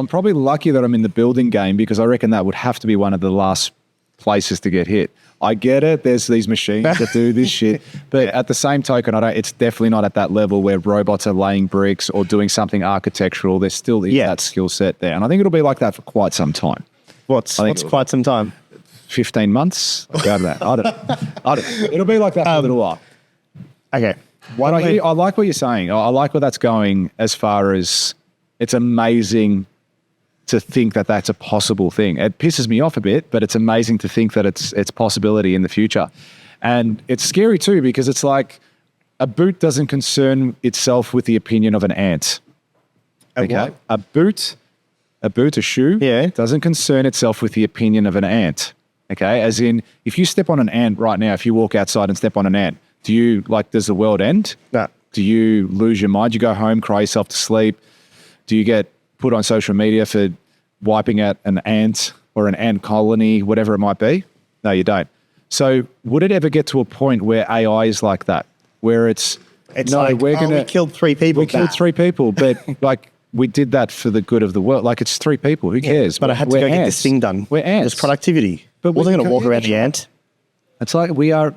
I'm probably lucky that I'm in the building game because I reckon that would have to be one of the last places to get hit. I get it. There's these machines that do this shit. But at the same token, it's definitely not at that level where robots are laying bricks or doing something architectural. There still is that skill set there. And I think it'll be like that for quite some time. What's quite some time? 15 months? I'll go to that. I don't know. It'll be like that for a little while. Okay. I like what you're saying. I like where that's going as far as it's amazing to think that that's a possible thing. It pisses me off a bit, but it's amazing to think that it's possibility in the future. And it's scary too, because it's like a boot doesn't concern itself with the opinion of an ant. Okay? A shoe, doesn't concern itself with the opinion of an ant. Okay? As in, if you step on an ant right now, if you walk outside and step on an ant, does the world end? No. Do you lose your mind? You go home, cry yourself to sleep? Do you get put on social media for wiping out an ant or an ant colony, whatever it might be? No, you don't. So would it ever get to a point where AI is like that, where we killed 3 people. We killed 3 people, but like we did that for the good of the world. Like it's 3 people. Who cares? But I had to go get this thing done. We're ants. There's productivity. But wasn't going to walk around the ant. It's like we are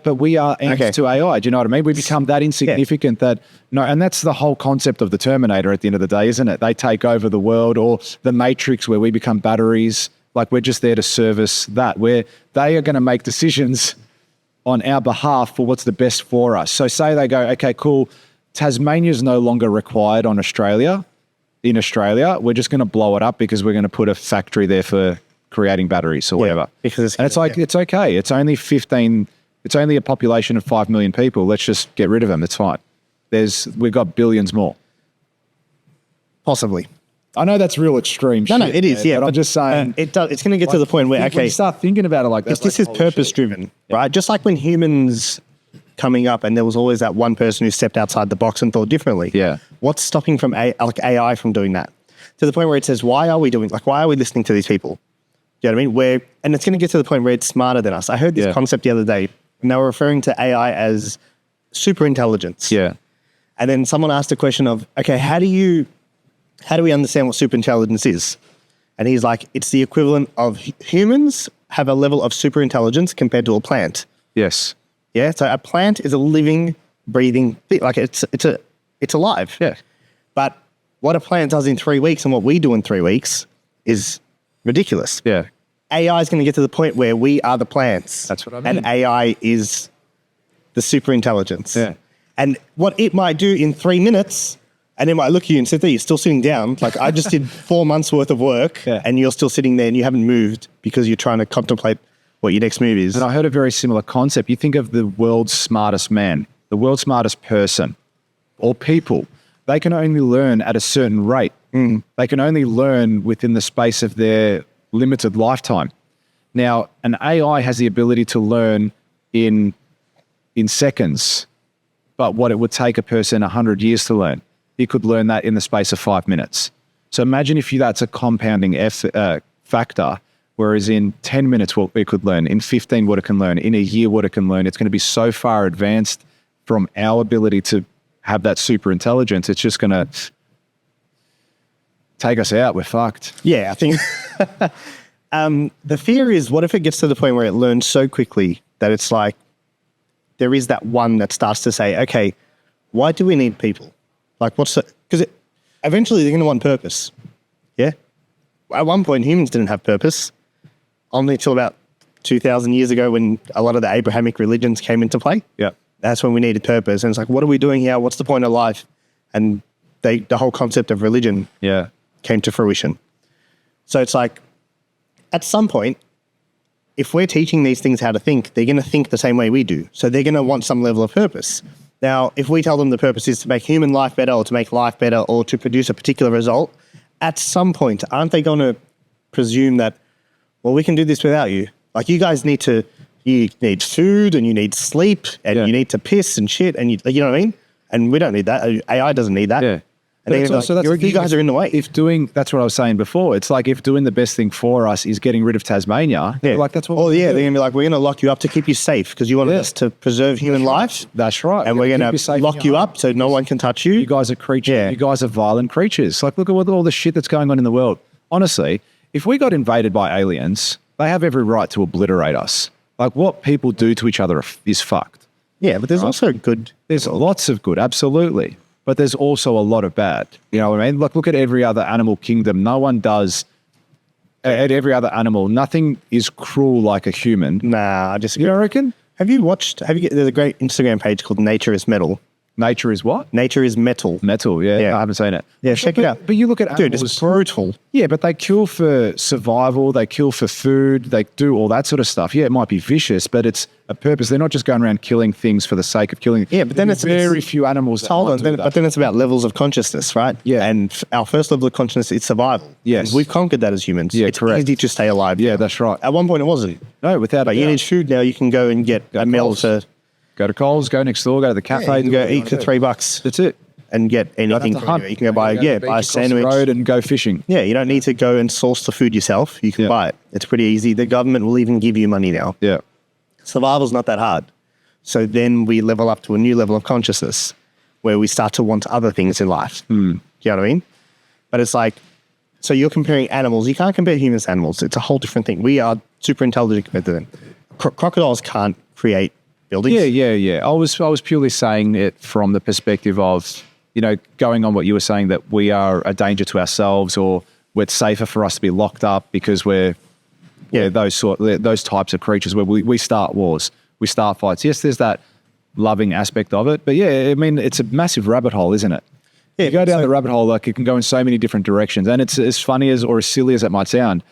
ants to AI. Do you know what I mean? We become that insignificant and that's the whole concept of the Terminator at the end of the day, isn't it? They take over the world, or the Matrix where we become batteries. Like we're just there to service that, where they are going to make decisions on our behalf for what's the best for us. So say they go, okay, cool, Tasmania's no longer required in Australia. We're just going to blow it up because we're going to put a factory there for creating batteries or whatever. It's okay. It's only a population of 5 million people. Let's just get rid of them. It's fine. We've got billions more. Possibly. I know that's real extreme shit. No, it is, But I'm just saying. It's going to get to the point where, when you start thinking about it like that. This is purpose-driven, right? Just like when humans coming up and there was always that one person who stepped outside the box and thought differently. Yeah. What's stopping AI from doing that? To the point where it says, why are we listening to these people? Do you know what I mean? And it's going to get to the point where it's smarter than us. I heard this concept the other day, and they were referring to AI as super intelligence. Yeah. And then someone asked a question of, okay, how do we understand what super intelligence is? And he's like, it's the equivalent of humans have a level of super intelligence compared to a plant. Yes. Yeah. So a plant is a living, breathing thing. Like it's alive. Yeah. But what a plant does in 3 weeks and what we do in 3 weeks is ridiculous. Yeah. AI is going to get to the point where we are the plants. That's what I mean. And AI is the super intelligence. Yeah. And what it might do in 3 minutes, and it might look at you and sit there, you're still sitting down. Like I just did 4 months worth of work and you're still sitting there and you haven't moved because you're trying to contemplate what your next move is. And I heard a very similar concept. You think of the world's smartest man, the world's smartest person or people. They can only learn at a certain rate. They can only learn within the space of their limited lifetime. Now, an AI has the ability to learn in seconds, but what it would take a person 100 years to learn, he could learn that in the space of 5 minutes. So imagine if that's a compounding factor, whereas in 10 minutes what it could learn, in 15 what it can learn, in a year what it can learn. It's going to be so far advanced from our ability to have that super intelligence. It's just going to take us out. We're fucked. Yeah, I think the fear is, what if it gets to the point where it learns so quickly that it's like there is that one that starts to say, okay, why do we need people? Like because eventually they're going to want purpose. Yeah. At one point, humans didn't have purpose only until about 2,000 years ago when a lot of the Abrahamic religions came into play. Yeah. That's when we needed purpose. And it's like, what are we doing here? What's the point of life? And the whole concept of religion came to fruition. So it's like, at some point, if we're teaching these things how to think, they're going to think the same way we do. So they're going to want some level of purpose. Now, if we tell them the purpose is to make human life better or to make life better or to produce a particular result, at some point, aren't they going to presume that, well, we can do this without you? Like you guys need food and you need sleep and you need to piss and shit and you know what I mean? And we don't need that. AI doesn't need that. Yeah. And you guys are in the way. That's what I was saying before. It's like if doing the best thing for us is getting rid of Tasmania, like that's what. They're gonna be like, we're gonna lock you up to keep you safe because you wanted us to preserve human life. That's right. And we're gonna lock you up so no one can touch you. You guys are creatures. Yeah. You guys are violent creatures. Like look at all the shit that's going on in the world. honestly, if we got invaded by aliens, they have every right to obliterate us. Like what people do to each other is fucked. Yeah, but there's also good. There's lots of good, absolutely. But there's also a lot of bad. You know what I mean? Like look at every other animal kingdom. No one does, at every other animal, nothing is cruel like a human. Nah, I disagree. You don't reckon? There's a great Instagram page called Nature is Metal. Nature is what? Nature is Metal. Metal, yeah. I haven't seen it. Yeah, check it out. But you look at animals. Dude, it's brutal. Yeah, but they kill for survival. They kill for food. They do all that sort of stuff. Yeah, it might be vicious, but it's a purpose. They're not just going around killing things for the sake of killing. Yeah, but then it's very few animals. But then it's about levels of consciousness, right? Yeah. And our first level of consciousness is survival. Yes. And we've conquered that as humans. Yeah, it's correct. easy to stay alive. Yeah, that's right. At one point it wasn't. No, without But you need food now. You can go and get a meal to... Go to Coles, go next door, go to the cafe. You can go eat for $3. That's it. And get anything from you. You can go buy a sandwich. Road and go fishing. Yeah, you don't need to go and source the food yourself. You can buy it. It's pretty easy. The government will even give you money now. Yeah. Survival's not that hard. So then we level up to a new level of consciousness where we start to want other things in life. Do you know what I mean? But it's like, so you're comparing animals. You can't compare humans to animals. It's a whole different thing. We are super intelligent compared to them. Crocodiles can't create buildings. Yeah. I was purely saying it from the perspective of, you know, going on what you were saying, that we are a danger to ourselves, or it's safer for us to be locked up because we're those types of creatures where we start wars, we start fights. Yes, there's that loving aspect of it, but yeah, I mean, it's a massive rabbit hole, isn't it? Yeah, you go down the rabbit hole, like it can go in so many different directions, and it's as funny as or as silly as it might sound.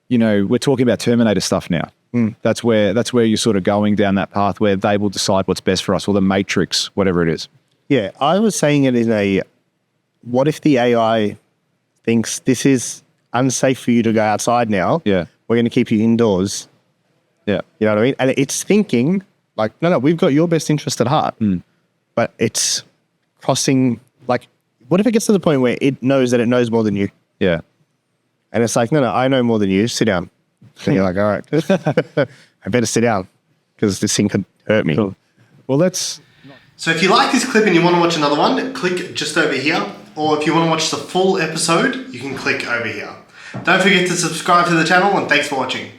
You know, we're talking about Terminator stuff now. That's where you're sort of going down that path where they will decide what's best for us, or the Matrix, whatever it is. Yeah, I was saying it in a, what if the AI thinks this is unsafe for you to go outside now? Yeah. We're going to keep you indoors. Yeah. You know what I mean? And it's thinking like, no, we've got your best interest at heart. But it's crossing, like, what if it gets to the point where it knows that it knows more than you? Yeah. And it's like, no, I know more than you. Sit down. And you're like, all right, I better sit down because this thing could hurt me. Cool. Well, let's... So if you like this clip and you want to watch another one, click just over here. Or if you want to watch the full episode, you can click over here. Don't forget to subscribe to the channel, and thanks for watching.